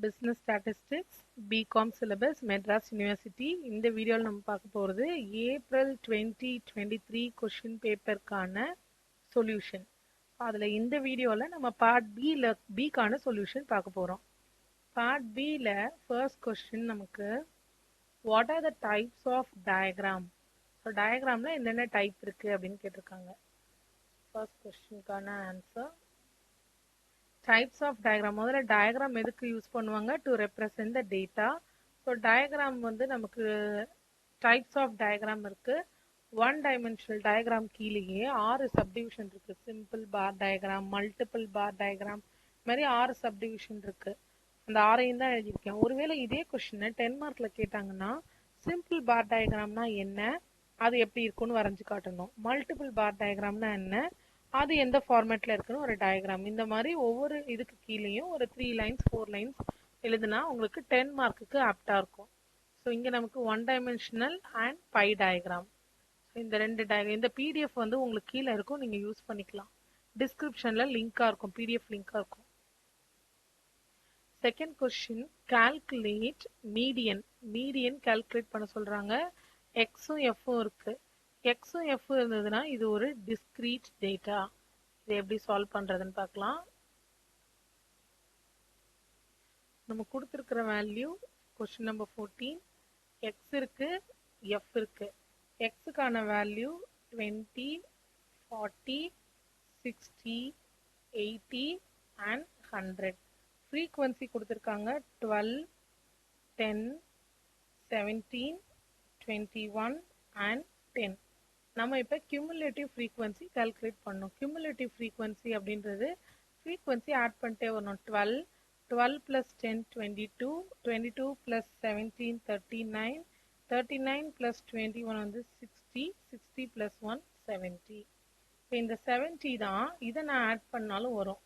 Business Statistics BCom syllabus Madras University. இந்த வீடியோல நம்ம பார்க்க போறது ஏப்ரல் 2023 கொஸ்டின் பேப்பர்க்கான சொல்யூஷன். அதுல இந்த வீடியோல நம்ம பார்ட் B கான சொல்யூஷன் பார்க்க போறோம். பார்ட் B ல ஃபர்ஸ்ட் கொஸ்டின் நமக்கு what are the types of diagram? So diagramல என்னென்ன டைப் இருக்கு அப்படின்னு கேட்டிருக்காங்க. ஃபர்ஸ்ட் கொஸ்டினுக்கான ஆன்சர் types of diagram. முதல்ல diagram எதுக்கு யூஸ் பண்ணுவாங்க? to represent the data. So diagram வந்து நமக்கு types of diagram இருக்கு. one dimensional diagram கீழேயே 6 subdivision இருக்கு. simple bar diagram, multiple bar diagram, மாதிரி 6 subdivision இருக்கு. அந்த 6ஐயும் தான் எழுதியிருக்கேன். ஒருவேளை இதே கொஸ்டின் 10 மார்க்ல கேட்டாங்கன்னா simple bar diagramனா என்ன, அது எப்படி இருக்குன்னு வரைஞ்சு காட்டணும். multiple bar diagramனா என்ன, அது எந்த ஃபார்மேட்ல இருக்குன்னு ஒரு டயக்ராம். இந்த மாதிரி ஒவ்வொரு இதுக்கு கீழேயும் ஒரு 3 லைன்ஸ் 4 லைன்ஸ் எழுதுனா உங்களுக்கு 10 மார்க்குக்கு ஆப்டா இருக்கும். ஸோ இங்க நமக்கு one dimensional and by diagram. இந்த ரெண்டு டயக்ராம் இந்த பிடிஎஃப் வந்து உங்களுக்கு கீழே இருக்கும், நீங்க யூஸ் பண்ணிக்கலாம். டிஸ்கிரிப்ஷன்ல லிங்கா இருக்கும், பிடிஎஃப் லிங்கா இருக்கும். Second question calculate median. Median calculate பண்ண சொல்றாங்க. எக்ஸும் எஃப்பும் இருக்கு. எக்ஸும் எஃப் இருந்ததுன்னா இது ஒரு டிஸ்கிரீட் டேட்டா. இதை எப்படி சால்வ் பண்றதுன்னு பார்க்கலாம். நம்ம கொடுத்துருக்கிற வேல்யூ கொஸ்டின் நம்பர் 14 எக்ஸ் இருக்கு, எஃப் இருக்கு. எக்ஸுக்கான வேல்யூ 20, 40, 60, 80 அண்ட் 100. ஃப்ரீக்வன்சி கொடுத்துருக்காங்க 12, 10, 17, 21 அண்ட் 10. நம்ம இப்போ cumulative frequency calculate பண்ணோம். cumulative frequency அப்படின்றது frequency ஆட் பண்ணிட்டே வரணும். 12, 12 plus 10, 22, 22 plus 17, 39, 39 plus 21 வந்து 60, 60 plus 1, 70. இப்போ இந்த 70 தான், இதை நான் ஆட் பண்ணாலும் வரும்.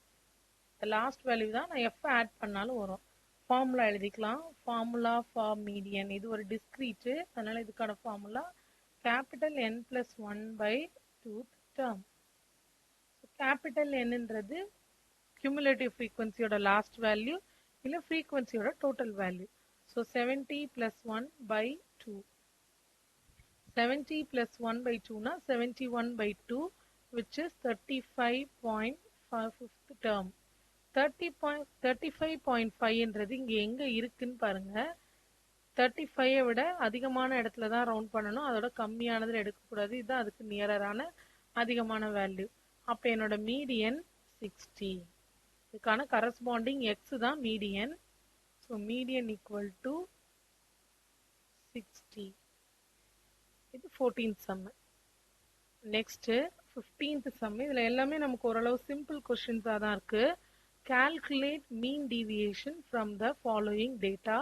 லாஸ்ட் வேல்யூ தான், நான் எஃப் ஆட் பண்ணாலும் வரும். ஃபார்முலா எழுதிக்கலாம். Formula for median. இது ஒரு டிஸ்கிரீட், அதனால இதுக்கான formula capital N plus 1 by 2th term. So capital N என்றது cumulative frequency ஓட last value இல்ல frequency ஓட total value. So 70 plus 1 by 2. 70 plus 1 by 2 na 71 by 2 which is 35.5th term. 35.5 என்றது இங்க எங்க இருக்குன்னு பாருங்க. 35 விட அதிகமான இடத்துல தான் ரவுண்ட் பண்ணணும், அதோட கம்மியானதுல எடுக்கக்கூடாது. இதுதான் அதுக்கு நியரான அதிகமான வேல்யூ. அப்போ என்னோட மீடியன் 60. இதுக்கான கரஸ்பாண்டிங் எக்ஸ் தான் median. So median equal to 60. இது 14th some. Next 15th some. இதுல எல்லாமே நமக்கு ஓரளவு சிம்பிள் கொஸ்டின்ஸா தான் இருக்கு. Calculate mean deviation from the following data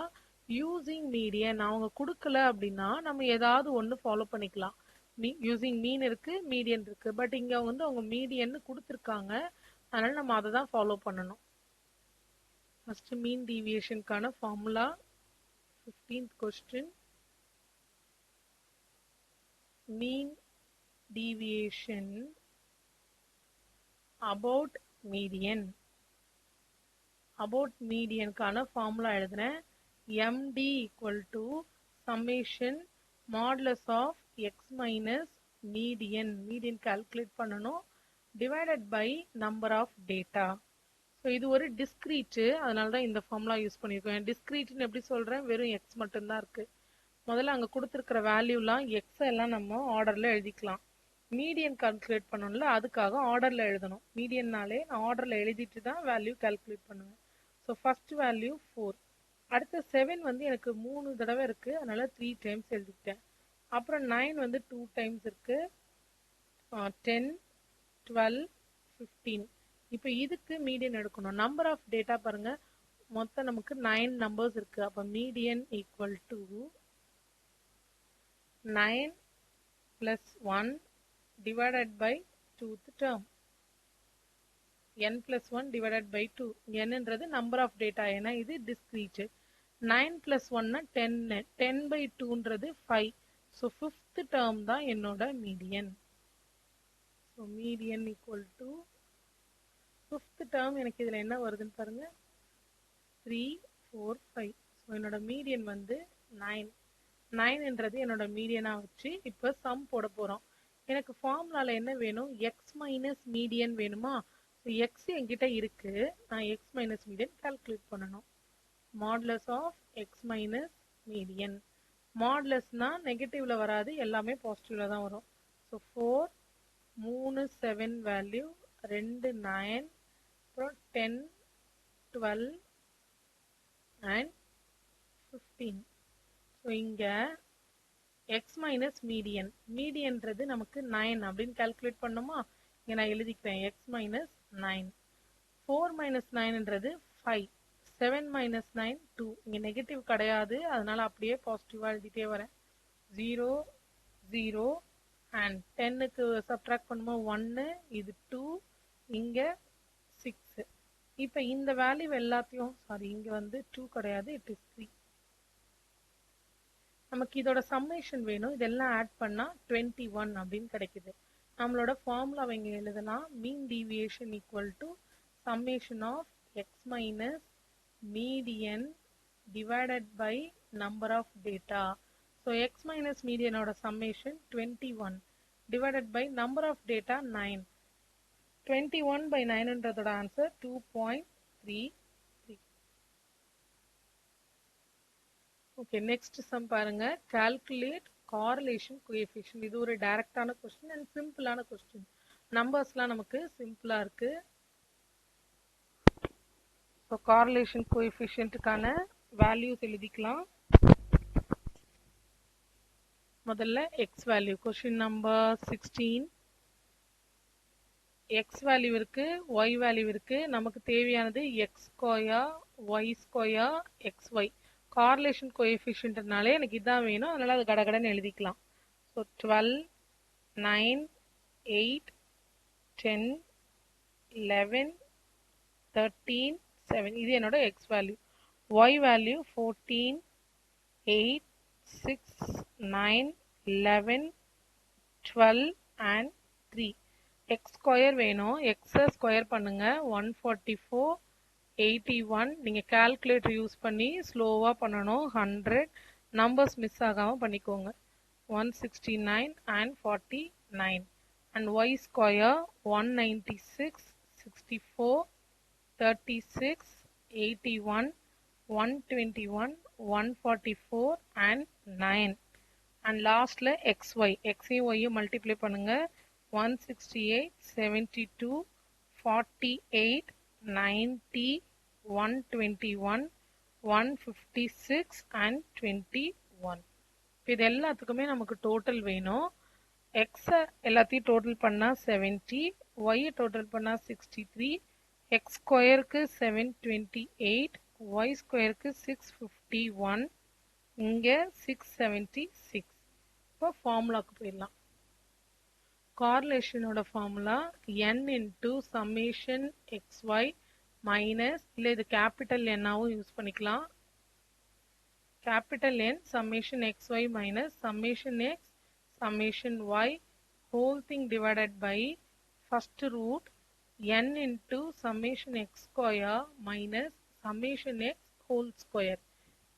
using median. அவங்க கொடுக்கல அப்படின்னா நம்ம ஏதாவது ஒன்று ஃபாலோ பண்ணிக்கலாம். யூசிங் மீன் இருக்கு, மீடியன் இருக்கு. பட் இங்க வந்து அவங்க மீடியன் கொடுத்துருக்காங்க, அதனால நம்ம அதை தான் ஃபாலோ பண்ணணும். ஃபர்ஸ்ட் மீன் டீவியேஷனுக்கான formula 15th question. Mean deviation about median. About மீடியனுக்கான ஃபார்முலா எழுதுறேன். MD equal to summation modulus of x minus median. median calculate பண்ணணும் divided by number of data. So இது ஒரு டிஸ்கிரீட், அதனால தான் இந்த ஃபார்முலா யூஸ் பண்ணியிருக்கோம். டிஸ்கிரீட்னு எப்படி சொல்றேன், வெறும் எக்ஸ் மட்டும்தான் இருக்கு. முதல்ல அங்கே கொடுத்துருக்கிற வேல்யூலாம் எக்ஸ் எல்லாம் நம்ம ஆர்டர்ல எழுதிக்கலாம். மீடியன் கால்குலேட் பண்ணணும்ல, அதுக்காக ஆர்டர்ல எழுதணும். மீடியன்னாலே நான் ஆர்டர்ல எழுதிட்டு தான் வேல்யூ கால்குலேட் பண்ணுவேன். So first value 4. அடுத்த 7 வந்து எனக்கு 3 தடவை இருக்கு, அதனால 3 டைம்ஸ் எழுதிக்கிட்டேன். அப்புறம் 9 வந்து 2 டைம்ஸ் இருக்கு. 10, 12, 15. இப்போ இதுக்கு மீடியன் எடுக்கணும். நம்பர் ஆஃப் டேட்டா பாருங்க, மொத்தம் நமக்கு 9 நம்பர்ஸ் இருக்கு. அப்போ median equal to 9 plus 1 divided by 2th term. n plus 1 divided by 2. n என்றது நம்பர் ஆஃப் டேட்டா, ஏன்னா இது discrete. 9 plus 1 10. 10 by 2ன்றது 5. So 5th term தான் என்னோட median. So median equal to 5th term. எனக்கு இதில் என்ன வருதுன்னு பாருங்க, 3, 4 5. ஸோ என்னோட மீடியன் வந்து 9. 9ன்றது என்னோட மீடியனா வச்சு இப்போ சம் போட போறோம். எனக்கு ஃபார்முலால என்ன வேணும்? எக்ஸ் மைனஸ் மீடியன் வேணுமா? ஸோ எக்ஸ் என்கிட்ட இருக்கு, நான் எக்ஸ் மைனஸ் மீடியன் கால்குலேட் பண்ணணும். Modulus of x minus median. மாடுலஸ்னா நெகட்டிவ்ல வராது, எல்லாமே பாசிட்டிவ்ல தான் வரும். ஸோ 4 3 7 வேல்யூ, 2 9, அப்புறம் 10 12 and 15. ஸோ இங்க எக்ஸ் மைனஸ் மீடியன், மீடியன்றது நமக்கு 9 அப்படின்னு கால்குலேட் பண்ணுமா? இங்க நான் எழுதிக்கிறேன் எக்ஸ் மைனஸ் 9. 4 மைனஸ் 9ன்றது 5. 7 மைனஸ் 9 2. இங்க நெகட்டிவ் கிடையாது, அதனால அப்படியே பாசிட்டிவா எழுதிட்டே வரேன். 0 0 அண்ட் 10க்கு சப்ட்ராக்ட் பண்ணுமா 1, இது 2, இங்க 6. இப்போ இந்த வேல்யூ எல்லாத்தையும், சாரி இங்க வந்து 2 கிடையாது, இட் இஸ் 3. நமக்கு இதோட சம்மேஷன் வேணும், இதெல்லாம் ஆட் பண்ணா 21 அப்படின்னு கிடைக்குது. நம்மளோட ஃபார்முலாவை இங்க எழுதுனா mean deviation equal to summation of x minus median divided by number of data. So x minus மீடியனோட summation 21 divided by number of data 9. 21 by 9ன்றதோட ஆன்சர் 2.33. ஓகே, நெக்ஸ்ட் சம் பாருங்க. Calculate correlation coefficient. இது ஒரு டைரக்டான question and சிம்பிளான question. நம்பர்ஸ்லாம் நமக்கு சிம்பிளா இருக்கு. ஸோ காரலேஷன் கோஎஃபிஷியன்ட்டுக்கான வேல்யூஸ் எழுதிக்கலாம். முதல்ல x value, question number 16. X value இருக்கு, ஒய் வேல்யூ இருக்கு. நமக்கு தேவையானது x square, y square, x y. Correlation கோஎஃபிஷியன்ட்னாலே எனக்கு இதான் வேணும், அதனால அது கடகடன்னு எழுதிக்கலாம். ஸோ 12 9 8 10 11 13 7. இது என்னோட x value. Y value 14 8 6 9 11 12 and 3. X square வேணும், எக்ஸை ஸ்கொயர் பண்ணுங்க. 144 81. நீங்கள் கால்குலேட்டர் யூஸ் பண்ணி ஸ்லோவாக பண்ணணும். 100 நம்பர்ஸ் மிஸ் ஆகாமல் பண்ணிக்கோங்க. 169 and 49. And y square 196 64 36 81 121 144 and 9. And லாஸ்ட்ல எக்ஸ் ஒய், எக்ஸையும் ஒய்யும் மல்டிப்ளை பண்ணுங்க. 168 72 48 90 121 156 and 21. இது எல்லாத்துக்குமே நமக்கு டோட்டல் வேணும். எக்ஸை எல்லாத்தையும் டோட்டல் பண்ணா 70, ஒய்யை டோட்டல் பண்ணா 63, எக்ஸ் ஸ்கொயருக்கு 728, ஒய் ஸ்கொயருக்கு 651, இங்கே 676. இப்போ ஃபார்முலாக்கு போயிடலாம். கார்லேஷனோட formula n into summation x y minus, இல்லை இது கேபிட்டல் என்னாவும் யூஸ் பண்ணிக்கலாம். Capital N summation x y minus summation x summation y whole thing divided by first root n into summation x square minus summation x whole square.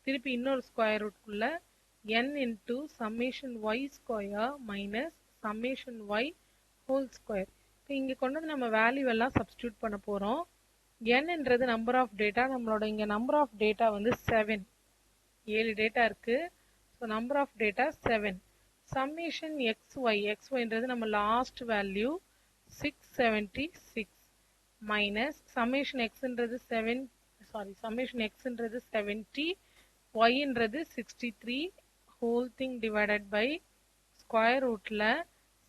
திருப்பி இன்னொரு square ரூட்குள்ள n into summation y square minus summation y whole square. இப்போ இங்கே கொண்டு வந்து நம்ம value எல்லாம் substitute பண்ண போகிறோம். nன்றது நம்பர் ஆஃப் டேட்டா, நம்மளோட இங்கே நம்பர் ஆஃப் டேட்டா வந்து 7, 7 டேட்டா இருக்கு. So number of data 7. Summation x ஒய்ன்றது நம்ம லாஸ்ட் வேல்யூ 676 மைனஸ் சம்மேஷன் எக்ஸ்ன்றது 70, ஒய்ன்றது 63 whole thing divided by square ரூட்ல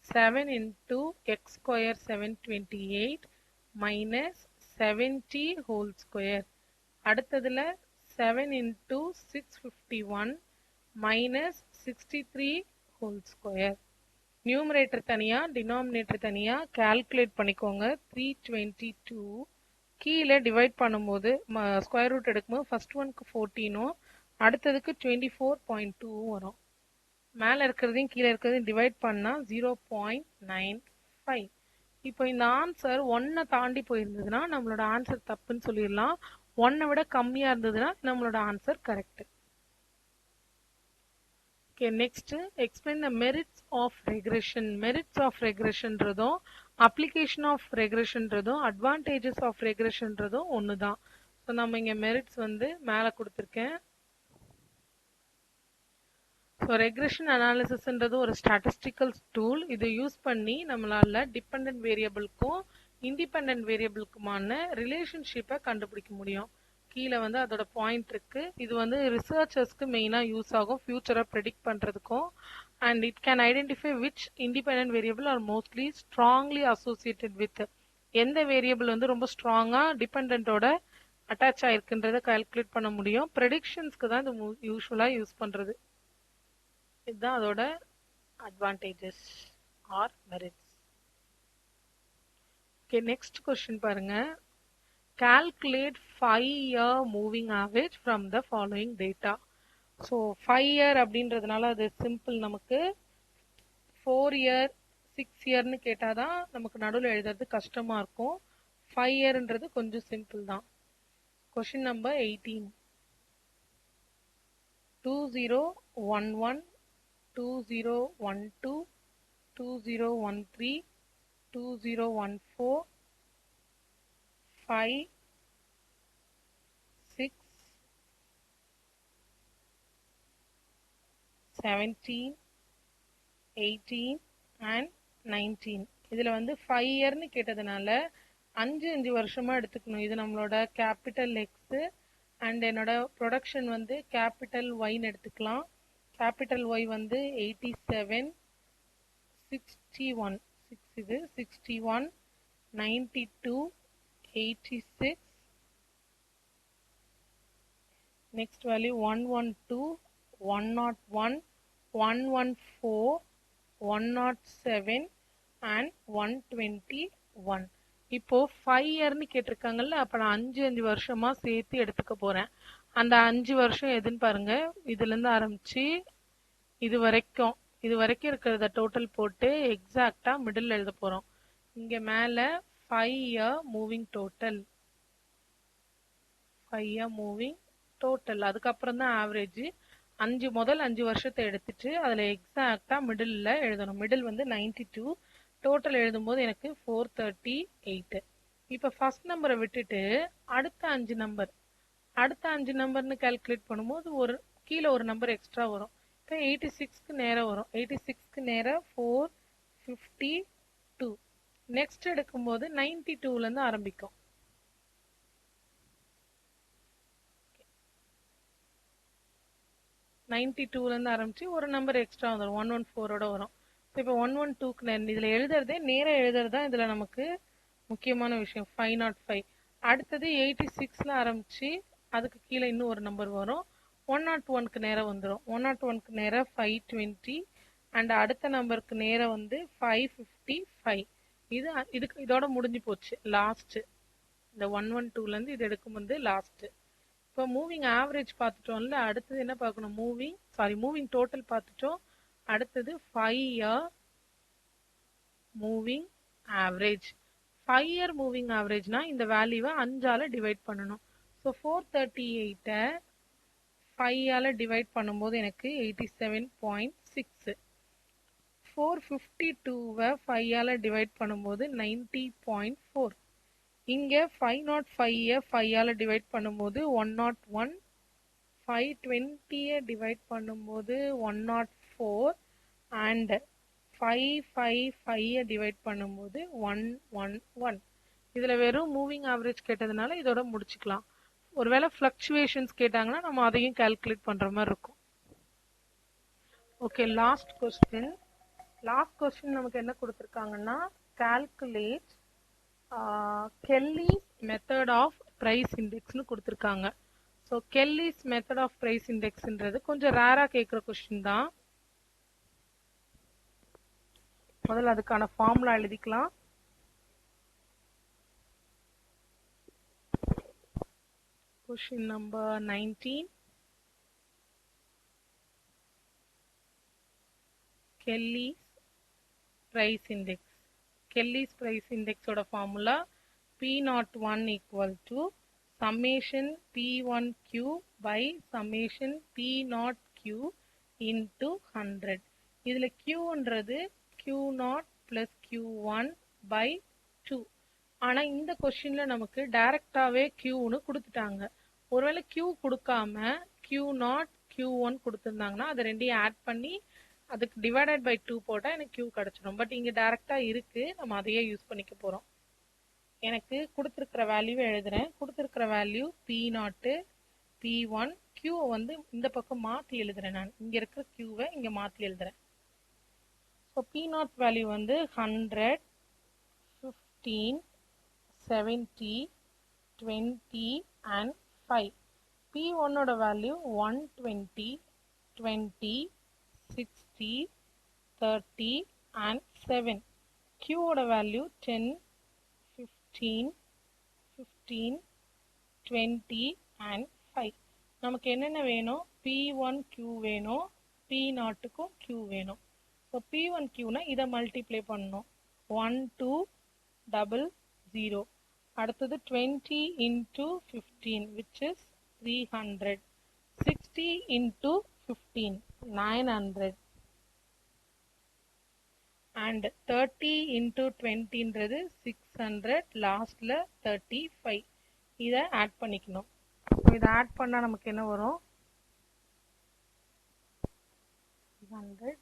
7 into x square 728 minus 70 whole square. அடுத்ததுல 7 into 651 minus 63 whole square. Numerator தனியா டினாமினேட்டர் தனியா கால்குலேட் பண்ணிக்கோங்க. 322 கீழே டிவைட் பண்ணும்போது ஸ்கொயர் ரூட் எடுக்கும்போது ஃபர்ஸ்ட் ஒன்க்கு 14ம் அடுத்ததுக்கு 24.2 வரும். மேலே இருக்கிறதையும் கீழே இருக்கிறதையும் டிவைட் பண்ணால் 0.95. இப்போ இந்த ஆன்சர் 1 தாண்டி போயிருந்ததுன்னா நம்மளோட ஆன்சர் தப்புன்னு சொல்லிடலாம். 1 விட கம்மியா இருந்ததுன்னா நம்மளோட answer correct. Okay, next explain the merits of regression. Merits of ரெக்ரெஷன்றதும் அப்ளிகேஷன் ஆஃப் ரெக்ரெஷன்றதும் அட்வான்டேஜஸ் ஆஃப் ரெக்ரெஷன்றதும் ஒன்று தான். ஸோ நம்ம இங்கே மெரிட்ஸ் வந்து மேலே கொடுத்துருக்கேன். ஸோ ரெக்ரெஷன் அனாலிசிஸ்ன்றது ஒரு ஸ்டாட்டிஸ்டிக்கல் டூல். இதை யூஸ் பண்ணி நம்மளால டிபெண்டன்ட் வேரியபிளுக்கும் இண்டிபெண்டன்ட் வேரியபிளுக்குமான ரிலேஷன்ஷிப்பை கண்டுபிடிக்க முடியும். கீழே வந்து அதோட பாயிண்ட் இருக்கு. இது வந்து ரிசர்ச்சர்ஸ்க்கு மெயினாக யூஸ் ஆகும், ஃபியூச்சரை ப்ரெடிக்ட் பண்ணுறதுக்கும். And it can identify which independent variable are mostly strongly associated with, எந்த வேரியபிள் வந்து ரொம்ப ஸ்ட்ராங்காக டிபெண்டன்ட்டோட அட்டாச் ஆயிருக்குன்றதை கால்குலேட் பண்ண முடியும். ப்ரெடிக்ஷன்ஸ்க்கு தான் இது யூஸ்வலாக யூஸ் பண்ணுறது. இதுதான் அதோட advantages or merits. Okay, next question பாருங்க. Calculate 5-year moving average from the following data. So 5 year அப்படின்றதுனால அது சிம்பிள். நமக்கு 4 year 6 yearன்னு கேட்டால் தான் நமக்கு நடுவில் எழுதுறது கஷ்டமா இருக்கும். 5 yearன்றது கொஞ்சம் சிம்பிள் தான். Question number 18. 2011 2012 2013 2014 5 6 17 18 and 19. இதில் வந்து 5 yearன்னு கேட்டதுனால 5 வருஷமா எடுத்துக்கணும். இது நம்மளோட கேபிட்டல் எக்ஸு அண்ட் என்னோட ப்ரொடக்ஷன் வந்து கேபிட்டல் ஒய்ன்னு எடுத்துக்கலாம். கேபிட்டல் ஒய் வந்து 87 61 6 இது 61 92 86 next value 112 101 114 107 and 121. இப்போ 5 yearன்னு கேட்டிருக்காங்கல்ல, அப்ப நான் 5 வருஷமா சேர்த்து எடுத்துக்க போறேன். அந்த 5 வருஷம் எதுன்னு பாருங்க. இதுல இருந்து ஆரம்பிச்சு இது வரைக்கும் இருக்கிறத டோட்டல் போட்டு எக்ஸாக்டா மிடில் எழுத போறோம். இங்க மேல 5 year moving total, 5 year moving total, அதுக்கப்புறம் தான் ஆவரேஜ். முதல் 5 வருஷத்தை எடுத்துட்டு அதுல எக்ஸாக்டா மிடில் எழுதணும். மிடில் வந்து 92, டோட்டல் எழுதும்போது எனக்கு 438. இப்ப ஃபர்ஸ்ட் நம்பரை விட்டுட்டு அடுத்த 5 நம்பர்னு கால்குலேட் பண்ணும்போது ஒரு கீழே ஒரு நம்பர் எக்ஸ்ட்ரா வரும். இப்போ 86க்கு நேரம் வரும். 86க்கு நேரம் 452. நெக்ஸ்ட் எடுக்கும்போது 92ல இருந்து ஆரம்பிக்கும். ஆரம்பிச்சு ஒரு நம்பர் எக்ஸ்ட்ரா வந்துடும், 114ஓட வரும். இப்போ 112க்கு இதுல எழுதுறதே நேரம் எழுதுறது தான் இதுல நமக்கு முக்கியமான விஷயம். 505. அடுத்தது 86ல ஆரம்பிச்சு அதுக்கு கீழே இன்னும் ஒரு நம்பர் வரும். 101க்கு நேரம் வந்துடும். 101க்கு நேரம் 520 அண்ட் அடுத்த நம்பருக்கு நேரம் வந்து 555. இதோட முடிஞ்சு போச்சு. லாஸ்ட் இந்த 112ல இருந்து இது எடுக்கும் வந்து லாஸ்ட். இப்போ மூவிங் ஆவரேஜ் பார்த்துட்டோம்ல, அடுத்தது என்ன பார்க்கணும்? மூவிங் டோட்டல் பார்த்துட்டோம். அடுத்தது 5 year moving average. 5 year moving ஆவரேஜ்னா இந்த வேல்யூவை 5ஆல டிவைட் பண்ணணும். ஸோ 438 5ஆல டிவைட் பண்ணும்போது எனக்கு 87.6. 452 5ஆல டிவைட் பண்ணும்போது 90.4. இங்க 505 5ஆல டிவைட் பண்ணும்போது 101. 520 டிவைட் பண்ணும்போது 104 அண்ட் 555 டிவைட் பண்ணும்போது 111. இதுல வெறும் மூவிங் ஆவரேஜ் கேட்டதுனால இதோட முடிச்சுக்கலாம். ஒருவேளை ஃப்ளக்சுவேஷன்ஸ் கேட்டாங்கன்னா நம்ம அதையும் கால்குலேட் பண்ற மாதிரி இருக்கும். ஓகே, லாஸ்ட் கொஸ்டின் நமக்கு என்ன கொடுத்துருக்காங்கன்னா, calculate Kelly's method of price இண்டெக்ஸ்னு கொடுத்துருக்காங்க. So Kelly's method of price இண்டெக்ஸ்ன்றது கொஞ்சம் ரேரா கேட்குற கொஸ்டின் தான். முதல்ல அதுக்கான ஃபார்முலா எழுதிக்கலாம். Question number 19. Kelly's price index. Kelly's price index oda formula P01 equal to summation P1Q by summation P0Q into 100. இதில் Qன்றது Q0 plus Q1 by 2. ஆனால் இந்த கொஸ்டினில் நமக்கு டைரக்டாகவே Qன்னு கொடுத்துட்டாங்க. ஒருவேளை Q கொடுக்காம Q0 Q1 கொடுத்துருந்தாங்கன்னா அதை ரெண்டையும் ஆட் பண்ணி அதுக்கு டிவைடட் பை 2 போட்டால் எனக்கு Q கிடச்சிடும். பட் இங்கே டைரக்டாக இருக்குது, நம்ம அதையே யூஸ் பண்ணிக்க போகிறோம். எனக்கு கொடுத்துருக்கிற வேல்யூவை எழுதுகிறேன். கொடுத்துருக்கிற வேல்யூ P0 P1 Qவை வந்து இந்த பக்கம் மாற்றி எழுதுகிறேன். நான் இங்கே இருக்கிற Qவை இங்கே மாற்றி எழுதுகிறேன். ஸோ P0 வேல்யூ வந்து 100 15 70 20 and 5. P1ஓட வேல்யூ 120 20 60 30 and 7. Qவோட வேல்யூ 10 15 15 20 and 5. நமக்கு என்னென்ன வேணும்? P1Q வேணும், P0க்கும் Q வேணும். ஸோ P1Qனா இதை மல்டிப்ளை பண்ணணும். 1 2 double 0. அடுத்தது 20 into 15 which is 300. 60 into 15 900. and 30 into 20ன்றது 600. லாஸ்ட்ல 35. இதை ஆட் பண்ணிக்கணும். இதை ஆட் பண்ணா நமக்கு என்ன வரும்? 100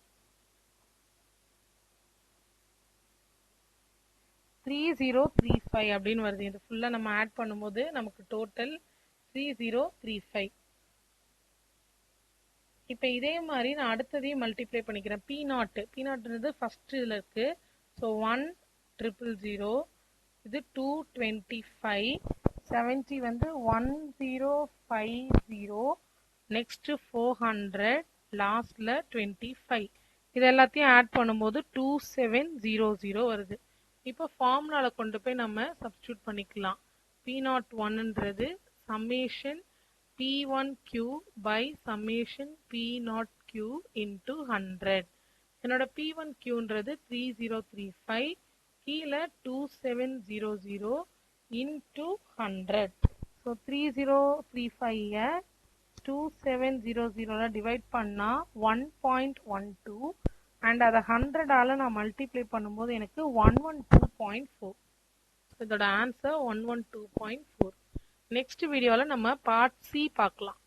3035 அப்படின்னு வருது. இது ஃபுல்லா நம்ம ஆட் பண்ணும்போது நமக்கு டோட்டல் 3035. இப்போ இதே மாதிரி நான் அடுத்ததையும் மல்டிப்ளை பண்ணிக்கிறேன். P0ன்றது ஃபர்ஸ்ட் இதில் இருக்கு. ஸோ 10000. இது 225. 70 வந்து 1050. நெக்ஸ்ட் 400. லாஸ்ட்ல 25. இது எல்லாத்தையும் ஆட் பண்ணும்போது 2700 வருது. இப்போ ஃபார்முலால கொண்டு போய் நம்ம சப்ஸ்டியூட் பண்ணிக்கலாம். P01ன்றது summation P1Q by summation P0Q into 100. என்னோட P1Qன்றது 3035, கீழே 2700 into 100. ஸோ 3035 2700 டிவைட் பண்ணா 1.12 அண்ட் அதை 100ஆல நான் மல்டிப்ளை பண்ணும்போது எனக்கு 112.4. இதோட ஆன்சர் 112.4. நெக்ஸ்ட் வீடியோவில் நம்ம பார்ட் C பார்க்கலாம்.